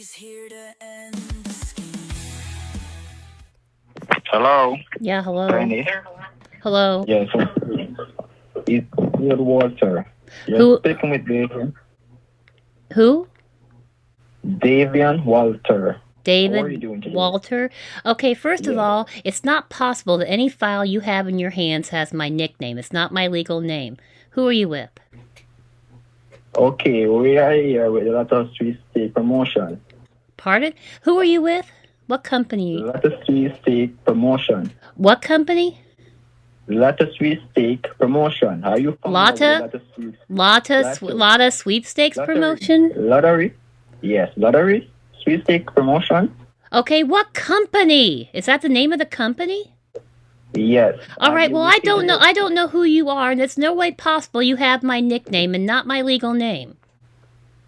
She's here to end the scheme. Hello. Yeah, hello. Penny. Hello. Yes. It's Walter. You're Who? speaking with Davian. Who? Davian Walter. How are you David doing today? Walter. Okay, first of Yeah. all, it's not possible that any file you have in your hands has my nickname. It's not my legal name. Who are you with? Okay, we are here with a lot of sweepstake promotion. Pardon? Who are you with? What company? A lot of sweepstake promotion. What company? A lot of sweepstake promotion. Are you familiar with a Lotta? lot of sweepstake? Lotta Sweepstakes Lottery. promotion? Lottery? Yes, lottery. Sweepstake promotion? Okay, what company? Is that the name of the company? Yes. All right, You well, I received don't know. it? I don't know who you are, and there's no way possible you have my nickname and not my legal name.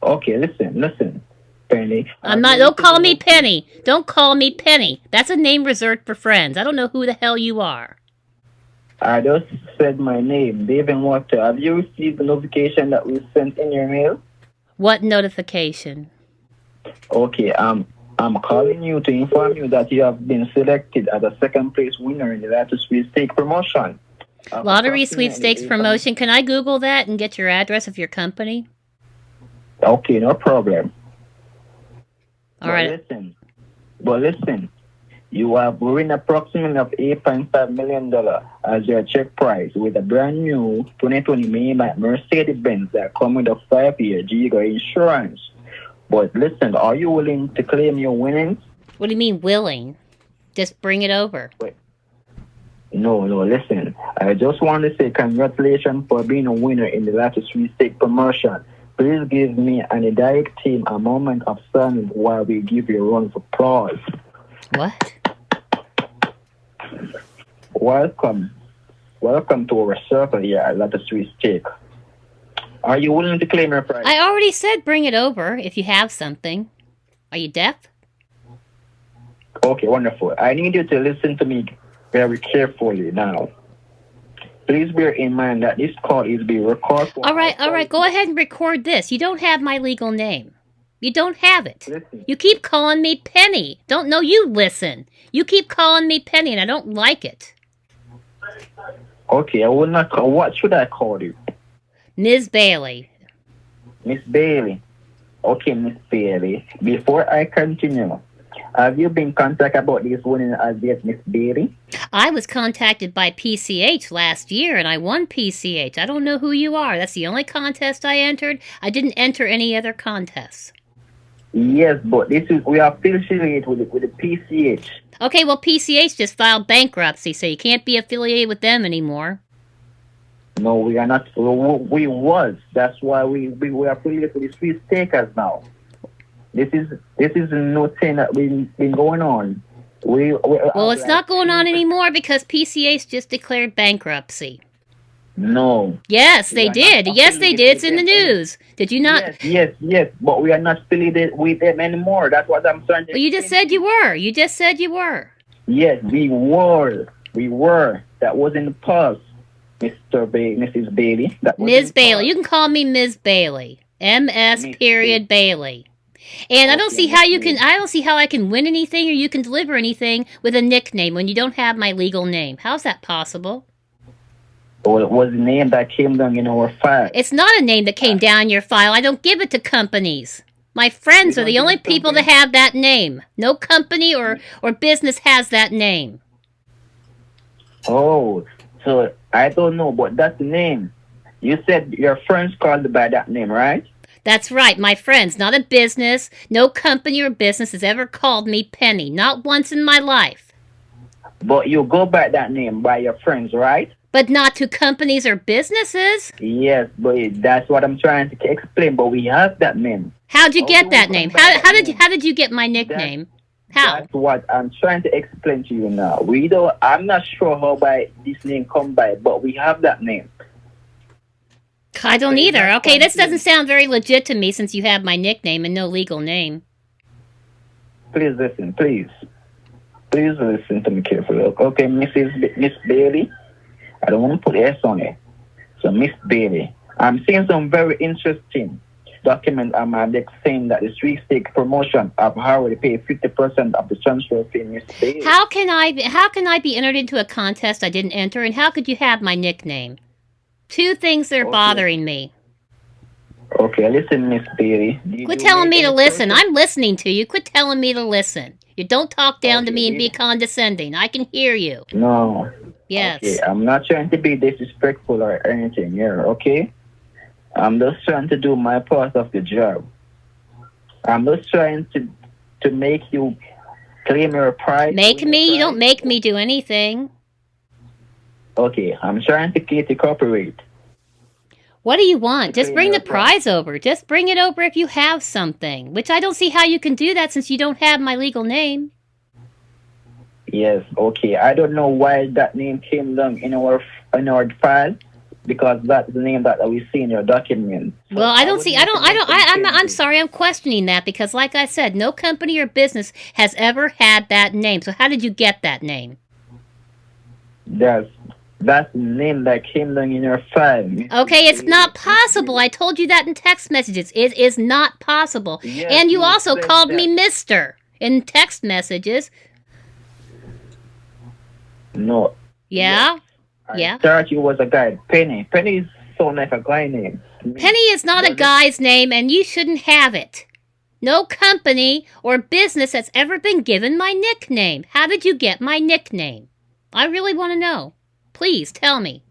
Okay, listen. Penny. I'm not. Don't call me Penny. Don't call me Penny. That's a name reserved for friends. I don't know who the hell you are. I just said my name, David Walter. Have you received the notification that we sent in your mail? What notification? Okay, I'm calling you to inform you that you have been selected as a second place winner in the Lottery Sweepstakes promotion. Lottery Sweepstakes promotion. Can I Google that and get your address of your company? Okay, no problem. All right. But listen, you have won approximately of $8.5 million as your check prize with a brand new 2020 Maybach Mercedes-Benz that comes with a 5-year Giga insurance. But listen, are you willing to claim your winnings? What do you mean willing? Just bring it over. No, listen. I just want to say congratulations for being a winner in the Lottery Sweepstakes promotion. Please give me and the direct team a moment of silence while we give you a round of applause. What? Welcome to our circle here at Lottery Sweepstakes. Are you willing to claim your prize? I already said bring it over if you have something. Are you deaf? Okay, wonderful. I need you to listen to me very carefully now. Please bear in mind that this call is being recorded. All right. Go ahead and record this. You don't have my legal name. You don't have it. Listen. You keep calling me Penny. Don't know you listen. You keep calling me Penny and I don't like it. Okay, I will not call. What should I call you? Ms. Bailey. Miss Bailey. Okay, Miss Bailey. Before I continue, have you been contacted about this winning as yet, Miss Bailey? I was contacted by PCH last year and I won PCH. I don't know who you are. That's the only contest I entered. I didn't enter any other contests. Yes, but we are affiliated with the PCH. Okay, well, PCH just filed bankruptcy, so you can't be affiliated with them anymore. No, we are not. We was. That's why we are affiliated with the Sweepstakers now. This is a new thing that been going on. Well, it's not going on anymore because PCH just declared bankruptcy. No. Yes, they did. Yes, they did. It's in the news. Did you not? Yes. But we are not affiliated with them anymore. That's what I'm trying to. Well, you just said you were. Yes, we were. That was in the past, Mrs. Bailey. Ms. Bailey. You can call me Ms. Bailey. MS period Bailey. And I don't see how you can. I don't see how I can win anything or you can deliver anything with a nickname when you don't have my legal name. How's that possible? Well, it was the name that came down in our file. It's not a name that came down your file. I don't give it to companies. My friends are the only people that have that name. No company or business has that name. Oh, so I don't know, but that's the name. You said your friends called by that name, right? That's right, my friends. Not a business. No company or business has ever called me Penny. Not once in my life. But you go by that name by your friends, right? But not to companies or businesses. Yes, but that's what I'm trying to explain. But we have that name. How'd you get that name? How did you get my nickname? How? That's what I'm trying to explain to you now. I'm not sure how by this name come by, but we have that name. I don't either. Okay, this doesn't sound very legit to me since you have my nickname and no legal name. Please listen, please. Please listen to me carefully. Okay, Miss Bailey. I don't want to put S on it. So, Miss Bailey, I'm seeing some very interesting document on my desk saying that the sweepstakes promotion I've already paid 50% of the transfer fee, Miss Bailey. How can I be entered into a contest I didn't enter, and how could you have my nickname? Two things that are bothering me. Okay, listen, Miss Bailey. Quit telling me to listen. I'm listening to you. Quit telling me to listen. You don't talk down to me and be condescending. I can hear you. No. Yes. Okay, I'm not trying to be disrespectful or anything here, okay? I'm just trying to do my part of the job. I'm just trying to make you claim your prize. Make me? You don't make me do anything. Okay, I'm trying to keep the cooperate. What do you want? Just bring the prize over. Just bring it over if you have something. Which I don't see how you can do that since you don't have my legal name. Yes, okay. I don't know why that name came down in our file, because that's the name that we see in your document. So well, I'm sorry, I'm questioning that because like I said, no company or business has ever had that name. So how did you get that name? That's the name that came down in your file. Okay, it's not possible. I told you that in text messages. It is not possible. Yes, and you also called that. me Mr. in text messages. No. Yeah? I thought you was a guy. Penny. Penny sound like a guy name. Penny is not a guy's name, and you shouldn't have it. No company or business has ever been given my nickname. How did you get my nickname? I really want to know. Please tell me.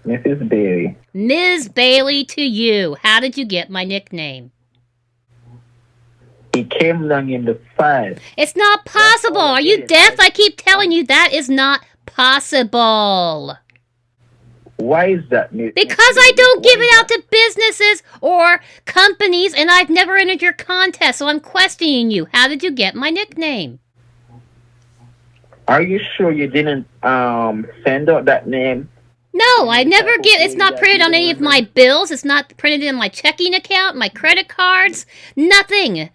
Mrs. Bailey. Ms. Bailey to you. How did you get my nickname? It came down in the file. It's not possible. Are you deaf? I keep telling you that is not possible. Why is that? Because I don't give it out to businesses or companies, and I've never entered your contest, so I'm questioning you. How did you get my nickname? Are you sure you didn't send out that name? No, I never get. It's not printed on any of my bills. It's not printed in my checking account, my credit cards, nothing.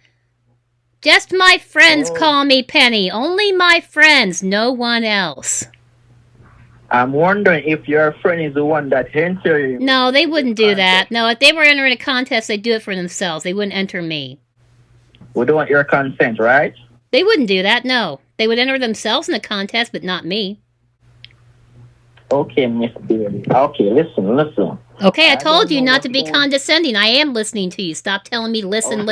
Just my friends call me Penny. Only my friends, no one else. I'm wondering if your friend is the one that entered you. No, they wouldn't do that. No, if they were entering a contest, they'd do it for themselves. They wouldn't enter me. We don't want your consent, right? They wouldn't do that, no. They would enter themselves in the contest, but not me. Okay, Miss Bailey. Okay, listen. Okay, I told you not to be condescending. I am listening to you. Stop telling me listen.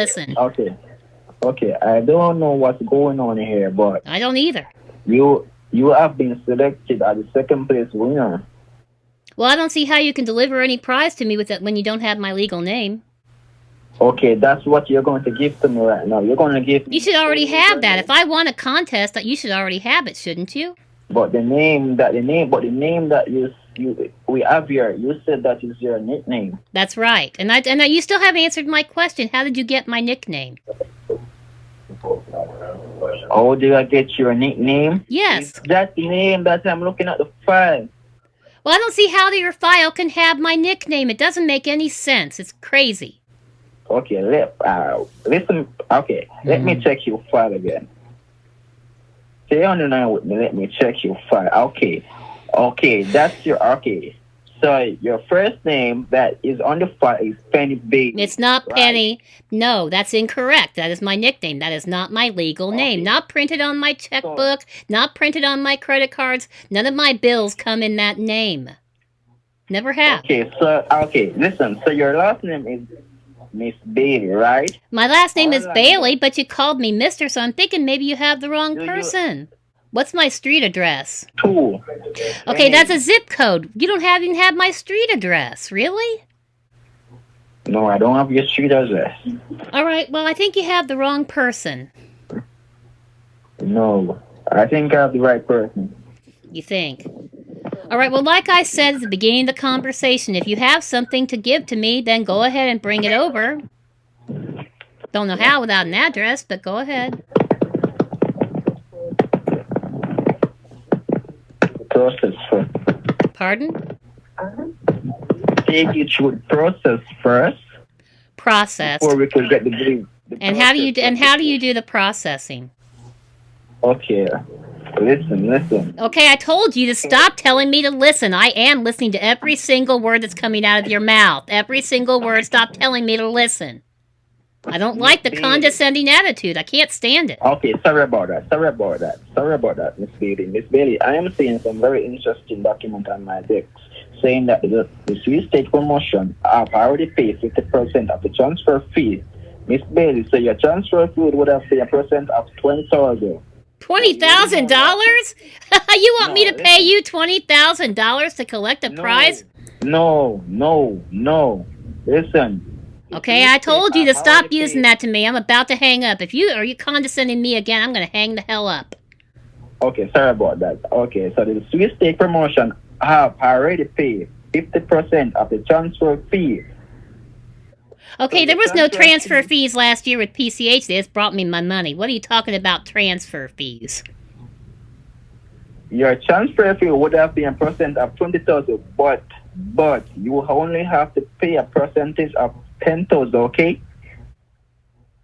Okay, I don't know what's going on here, but... I don't either. You have been selected as the second place winner. Well, I don't see how you can deliver any prize to me with that when you don't have my legal name. Okay, that's what you're going to give to me right now. You're going to give me... You should already have that. If I won a contest, you should already have it, shouldn't you? But the name that we have here, you said that is your nickname. That's right. And you still haven't answered my question. How did you get my nickname? How did I get your nickname? Yes. That's the name that I'm looking at the file. Well, I don't see how your file can have my nickname. It doesn't make any sense. It's crazy. Okay, listen. Okay, let me check your file again. Stay on the line with me. Let me check your file. Okay, that's your... Okay, so your first name that is on the file is Penny Bailey. It's not Penny. Right? No, that's incorrect. That is my nickname. That is not my legal name. Not printed on my checkbook. Not printed on my credit cards. None of my bills come in that name. Never have. Okay, listen. So your last name is Miss Bailey, right? My last name is Bailey, but you called me Mr., so I'm thinking maybe you have the wrong person. What's my street address? 2. Okay, that's a zip code. You don't even have my street address. Really? No, I don't have your street address. All right, well, I think you have the wrong person. No, I think I have the right person. You think? All right, well, like I said at the beginning of the conversation, if you have something to give to me, then go ahead and bring it over. Don't know how without an address, but go ahead. Process first. Pardon? Take it through the process first. Process. Before we could get the and how do you do the processing? Okay. Listen. Okay, I told you to stop telling me to listen. I am listening to every single word that's coming out of your mouth. Every single word. Stop telling me to listen. I don't like the condescending attitude. I can't stand it. Okay, sorry about that, Miss Bailey. Miss Bailey, I am seeing some very interesting document on my desk saying that the sweepstakes promotion have already paid 50% of the transfer fee. Miss Bailey, so your transfer fee would have been a percent of 20,000. $20,000? You want me to pay you $20,000 to collect a prize? No. Listen. Okay, I told you to stop using that to me. I'm about to hang up. If you condescending me again, I'm going to hang the hell up. Okay, sorry about that. Okay, so the sweepstakes promotion have already paid 50% of the transfer fee. Okay, there was no transfer fees last year with PCH. They just brought me my money. What are you talking about transfer fees? Your transfer fee would have been a percent of 20,000, but you only have to pay a percentage of 10,000, okay?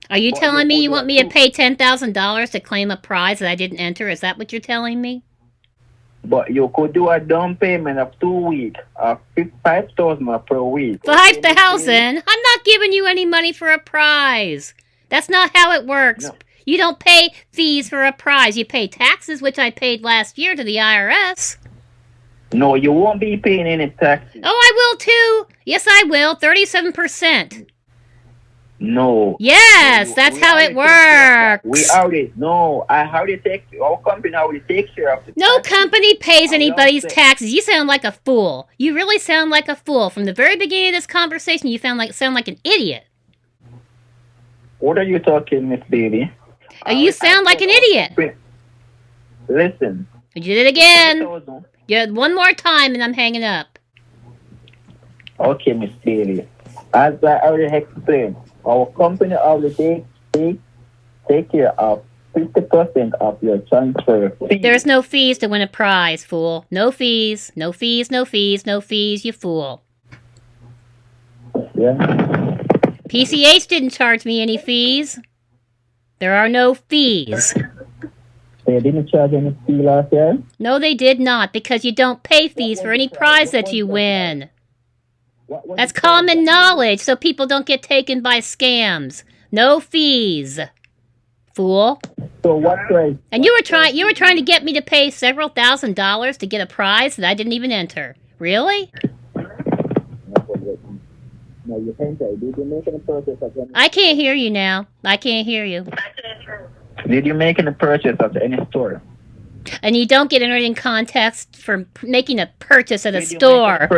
Are you telling me you want me to pay $10,000 to claim a prize that I didn't enter? Is that what you're telling me? But you could do a down payment of 2 weeks of 5,000 per week. 5,000? I'm not giving you any money for a prize. That's not how it works. No. You don't pay fees for a prize. You pay taxes, which I paid last year to the IRS. No, you won't be paying any taxes. Oh, I will too. Yes, I will. 37%. No. Yes, that's how it works. I already take, our company already takes care of the taxes. No company pays anybody's taxes. You sound like a fool. You really sound like a fool. From the very beginning of this conversation, you sound like an idiot. What are you talking, Miss Bailey? You sound like an idiot. Listen. You did it again. You had one more time and I'm hanging up. Okay, Miss Bailey. As I already explained, our company already take care of 50% of your transfer fee. There's no fees to win a prize, fool. No fees, you fool. Yeah. PCH didn't charge me any fees. There are no fees. They didn't charge any fee last year? No, they did not, because you don't pay fees for any prize that you win. That's common knowledge, so people don't get taken by scams. No fees, fool. So what price? And you were trying to get me to pay several $1,000s to get a prize that I didn't even enter. Really? No, you can't say. Did you make any purchase of any? I can't hear you now. I can't hear you. Did you make any purchase of any store? And you don't get entered in contest for making a purchase at a store.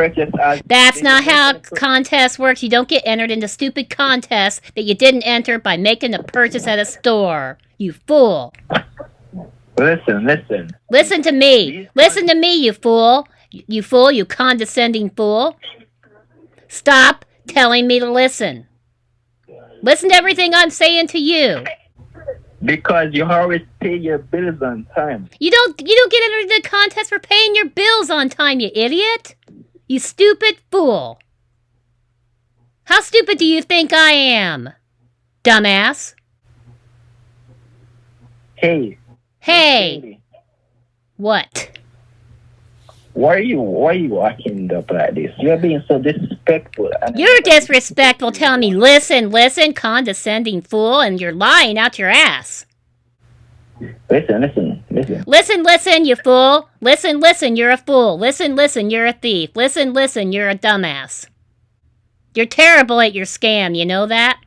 That's not how contest works. You don't get entered into stupid contests that you didn't enter by making a purchase at a store. You fool. Listen. Listen to me. Listen to me, you fool. You fool, you condescending fool. Stop telling me to listen. Listen to everything I'm saying to you. Because you always pay your bills on time. You don't get entered into the contest for paying your bills on time, you idiot. You stupid fool. How stupid do you think I am? Dumbass. Hey. What? Why are you acting up like this? You're being so disrespectful. You're disrespectful telling me listen, condescending fool, and you're lying out your ass. Listen. Listen, you fool. Listen, you're a fool. Listen, you're a thief. Listen, you're a dumbass. You're terrible at your scam, you know that?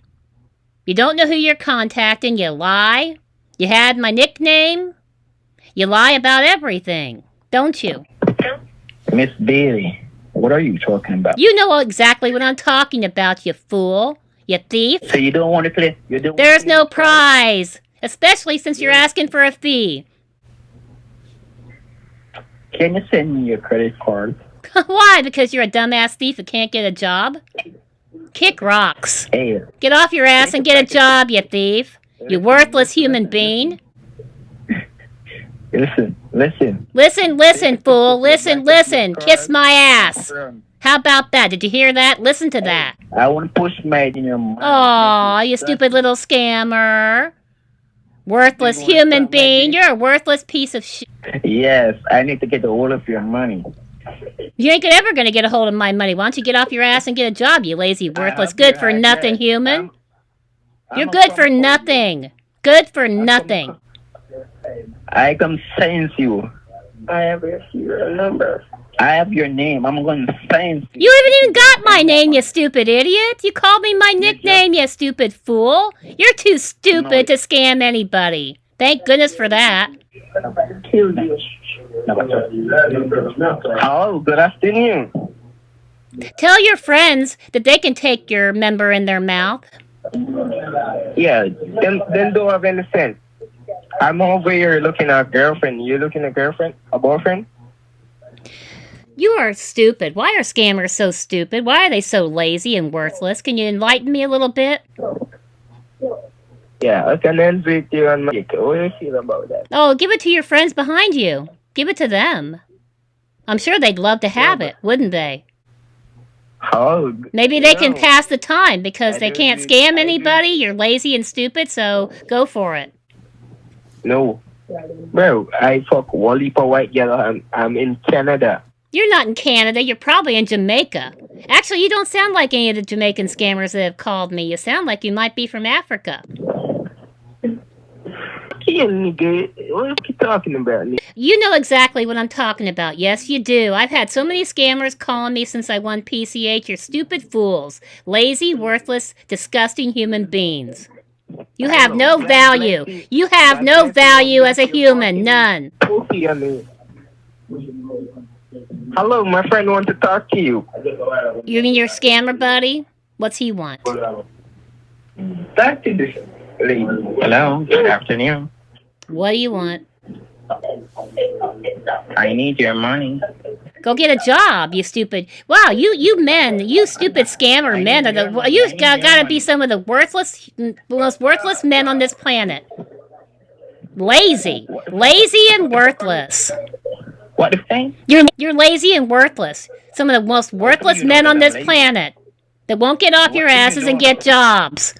You don't know who you're contacting, you lie. You had my nickname. You lie about everything, don't you? Miss Bailey, what are you talking about? You know exactly what I'm talking about, you fool. You thief. So you don't want to play? There's no prize. Especially since you're asking for a fee. Can you send me your credit card? Why? Because you're a dumbass thief who can't get a job? Kick rocks. Hey. Get off your ass and get a job, you thief. You worthless human being. Listen, fool. Listen. Kiss my ass. How about that? Did you hear that? Listen to that. I want to push my in your mouth. Aw, you stupid little scammer. Worthless human being. You're a worthless piece of shit. Yes, I need to get a hold of your money. You ain't ever gonna get a hold of my money. Why don't you get off your ass and get a job, you lazy, worthless, good for nothing human? You're good for nothing. Good for nothing. I can sense you. I have your serial number. I have your name. I'm going to sense you. You haven't even got my name, you stupid idiot. You called me my nickname, you stupid fool. You're too stupid to scam anybody. Thank goodness for that. Kill you. Hello, good afternoon. Tell your friends that they can take your member in their mouth. Yeah, them don't have any sense. I'm over here looking at a girlfriend. You looking at a girlfriend? A boyfriend? You are stupid. Why are scammers so stupid? Why are they so lazy and worthless? Can you enlighten me a little bit? Yeah, I can answer it to you on my... What do you feel about that? Oh, give it to your friends behind you. Give it to them. I'm sure they'd love to have it, wouldn't they? Oh, Maybe they can pass the time because they can't scam anybody. You're lazy and stupid, so go for it. no. Bro, I fuck Wally for white girl. I'm in Canada. You're not in Canada. You're probably in Jamaica. Actually, you don't sound like any of the Jamaican scammers that have called me. You sound like you might be from Africa. Yeah, nigga. What are you talking about? Nigga? You know exactly what I'm talking about. Yes, you do. I've had so many scammers calling me since I won PCH. You're stupid fools. Lazy, worthless, disgusting human beings. You have no value. You have no value as a human. None. Hello, my friend wants to talk to you. You mean your scammer buddy? What's he want? Talk to this lady. Hello, good afternoon. What do you want? I need your money. Go get a job, you stupid. Wow, you men, you stupid scammer men are the you gotta be some of the most worthless men on this planet. Lazy and worthless. What the thing? You're lazy and worthless. Some of the most worthless men on this planet that won't get off your asses and get jobs.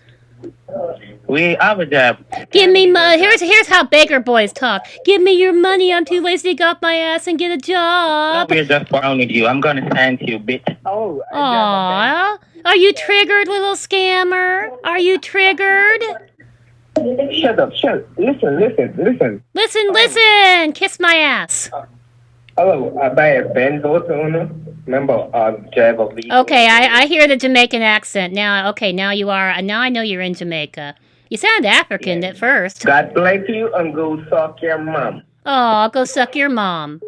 We have a job. Give me money. Here's how beggar boys talk. Give me your money. I'm too lazy to get off my ass and get a job. We're just fine with you. I'm gonna send you, bitch. Oh, Aww. Are you triggered, little scammer? Are you triggered? Shut up. Listen. Listen. Kiss my ass. Hello, I buy a Benz owner. Remember, driver vehicle. Okay, I hear the Jamaican accent now. Okay, now I know you're in Jamaica. You sound African at first. God bless you and go suck your mom. Oh, go suck your mom.